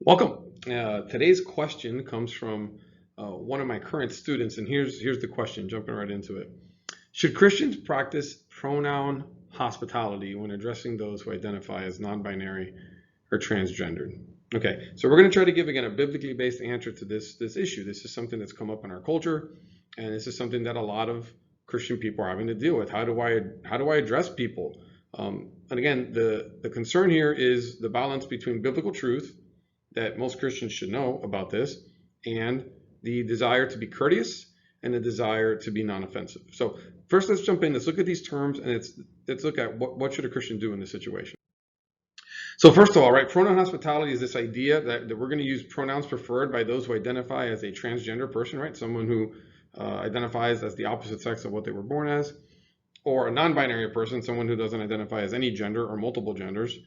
Welcome. Today's question comes from one of my current students, and here's the question, jumping right into it. Should Christians practice pronoun hospitality when addressing those who identify as non-binary or transgendered? Okay, so we're going to try to give again a biblically based answer to this issue. This is something that's come up in our culture, and this is something that a lot of Christian people are having to deal with. How do I address people? And again, the concern here is the balance between biblical truth that most Christians should know about this, and the desire to be courteous and the desire to be non-offensive. So first, let's jump in. Let's look at these terms, and let's look at what should a Christian do in this situation. So first of all, right, pronoun hospitality is this idea that we're going to use pronouns preferred by those who identify as a transgender person, right? Someone who identifies as the opposite sex of what they were born as, or a non-binary person, someone who doesn't identify as any gender or multiple genders,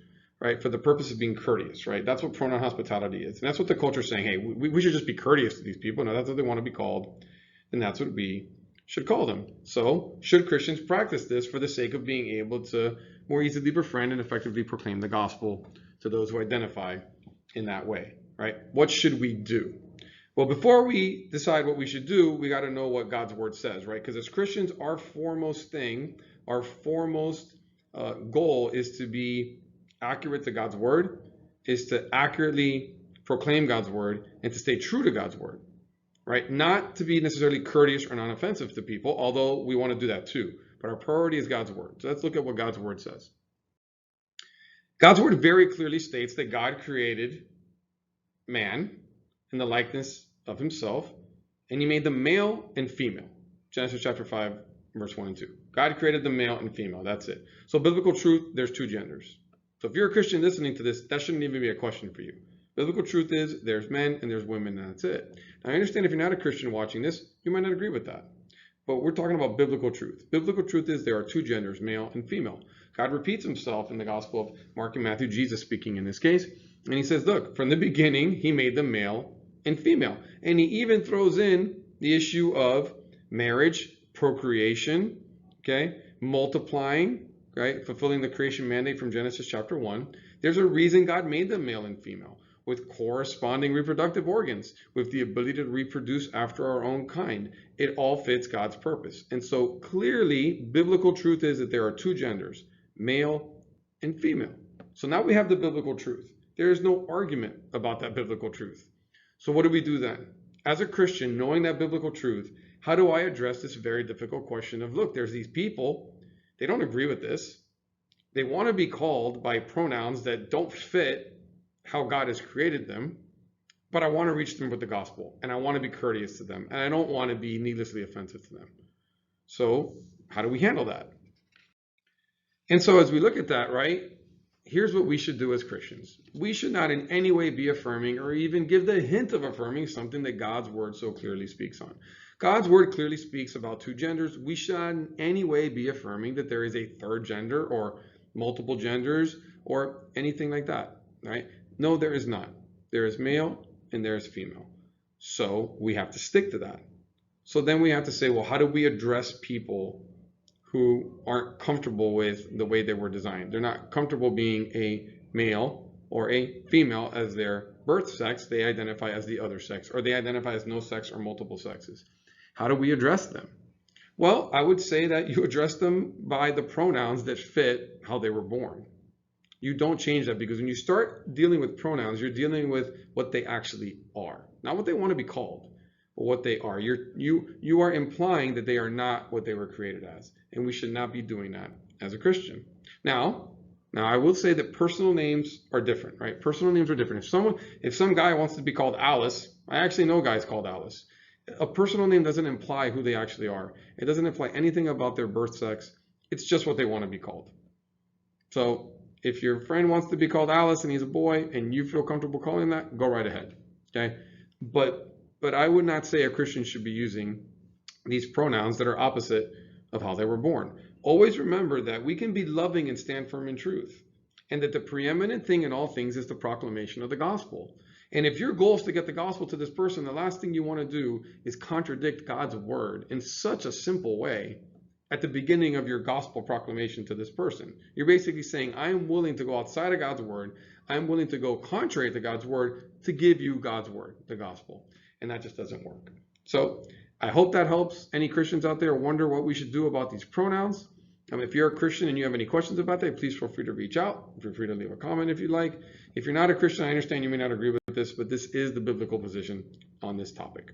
right, for the purpose of being courteous, right? That's what pronoun hospitality is. And that's what the culture is saying, hey, we should just be courteous to these people. Now, that's what they want to be called, and that's what we should call them. So, should Christians practice this for the sake of being able to more easily befriend and effectively proclaim the gospel to those who identify in that way, right? What should we do? Well, before we decide what we should do, we got to know what God's word says, right? Because as Christians, our foremost goal is to be accurate to God's word, is to accurately proclaim God's word and to stay true to God's word, right? Not to be necessarily courteous or non-offensive to people, although we want to do that too. But our priority is God's word. So let's look at what God's word says. God's word very clearly states that God created man in the likeness of himself, and he made them male and female. Genesis chapter 5, verse 1 and 2. God created the male and female. That's it. So biblical truth, there's two genders. So if you're a Christian listening to this, that shouldn't even be a question for you. Biblical truth is there's men and there's women, and that's it. Now, I understand if you're not a Christian watching this, you might not agree with that. But we're talking about biblical truth. Biblical truth is there are two genders, male and female. God repeats himself in the Gospel of Mark and Matthew, Jesus speaking in this case. And he says, look, from the beginning, he made them male and female. And he even throws in the issue of marriage, procreation, okay, multiplying, right, fulfilling the creation mandate from Genesis chapter 1. There's a reason God made them male and female, with corresponding reproductive organs, with the ability to reproduce after our own kind. It all fits God's purpose. And so clearly, biblical truth is that there are two genders, male and female. So now we have the biblical truth. There is no argument about that biblical truth. So what do we do then? As a Christian, knowing that biblical truth, how do I address this very difficult question of, look, there's these people, they don't agree with this. They want to be called by pronouns that don't fit how God has created them, but I want to reach them with the gospel, and I want to be courteous to them, and I don't want to be needlessly offensive to them. So how do we handle that? And so as we look at that, right, here's what we should do as Christians. We should not in any way be affirming or even give the hint of affirming something that God's word so clearly speaks on. God's word clearly speaks about two genders. We should not in any way be affirming that there is a third gender or multiple genders or anything like that, right? No, there is not. There is male and there is female. So we have to stick to that. So then we have to say, well, how do we address people who aren't comfortable with the way they were designed? They're not comfortable being a male or a female as their birth sex. They identify as the other sex, or they identify as no sex or multiple sexes. How do we address them? Well, I would say that you address them by the pronouns that fit how they were born. You don't change that, because when you start dealing with pronouns, you're dealing with what they actually are, not what they want to be called, but what they are. You are implying that they are not what they were created as, and we should not be doing that as a Christian. Now I will say that personal names are different, right? Personal names are different. If some guy wants to be called Alice, I actually know guys called Alice. A personal name doesn't imply who they actually are. It doesn't imply anything about their birth sex. It's just what they want to be called. So if your friend wants to be called Alice and he's a boy and you feel comfortable calling that, go right ahead, okay? But I would not say a Christian should be using these pronouns that are opposite of how they were born. Always remember that we can be loving and stand firm in truth, and that the preeminent thing in all things is the proclamation of the gospel. And if your goal is to get the gospel to this person, the last thing you want to do is contradict God's word in such a simple way at the beginning of your gospel proclamation to this person. You're basically saying, I'm willing to go outside of God's word. I'm willing to go contrary to God's word to give you God's word, the gospel. And that just doesn't work. So I hope that helps. Any Christians out there wonder what we should do about these pronouns? If you're a Christian and you have any questions about that, please feel free to reach out. Feel free to leave a comment if you'd like. If you're not a Christian, I understand you may not agree with this, but this is the biblical position on this topic.